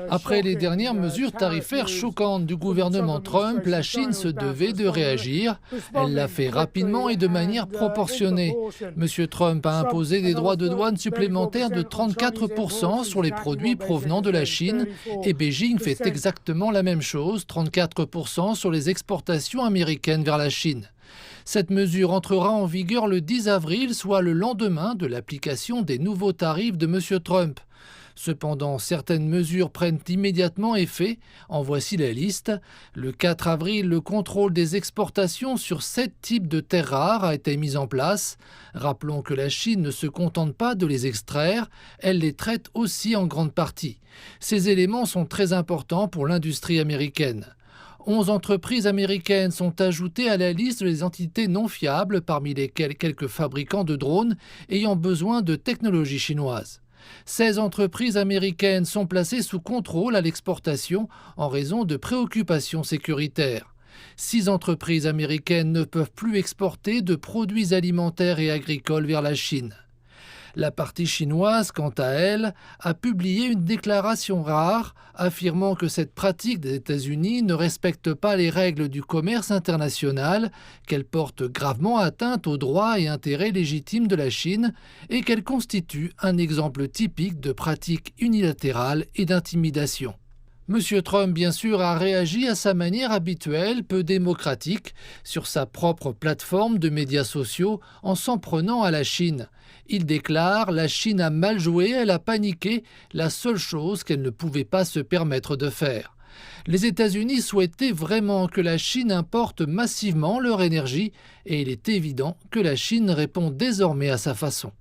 Après les dernières mesures tarifaires choquantes du gouvernement Trump, la Chine se devait de réagir. Elle l'a fait rapidement et de manière proportionnée. M. Trump a imposé des droits de douane supplémentaires de 34% sur les produits provenant de la Chine et Beijing fait exactement la même chose, 34% sur les exportations américaines vers la Chine. Cette mesure entrera en vigueur le 10 avril, soit le lendemain de l'application des nouveaux tarifs de M. Trump. Cependant, certaines mesures prennent immédiatement effet. En voici la liste. Le 4 avril, le contrôle des exportations sur 7 types de terres rares a été mis en place. Rappelons que la Chine ne se contente pas de les extraire, elle les traite aussi en grande partie. Ces éléments sont très importants pour l'industrie américaine. 11 entreprises américaines sont ajoutées à la liste des entités non fiables, parmi lesquelles quelques fabricants de drones ayant besoin de technologies chinoises. 16 entreprises américaines sont placées sous contrôle à l'exportation en raison de préoccupations sécuritaires. 6 entreprises américaines ne peuvent plus exporter de produits alimentaires et agricoles vers la Chine. La partie chinoise, quant à elle, a publié une déclaration rare affirmant que cette pratique des États-Unis ne respecte pas les règles du commerce international, qu'elle porte gravement atteinte aux droits et intérêts légitimes de la Chine et qu'elle constitue un exemple typique de pratique unilatérale et d'intimidation. M. Trump, bien sûr, a réagi à sa manière habituelle, peu démocratique, sur sa propre plateforme de médias sociaux en s'en prenant à la Chine. Il déclare « La Chine a mal joué, elle a paniqué, la seule chose qu'elle ne pouvait pas se permettre de faire ». Les États-Unis souhaitaient vraiment que la Chine importe massivement leur énergie et il est évident que la Chine répond désormais à sa façon.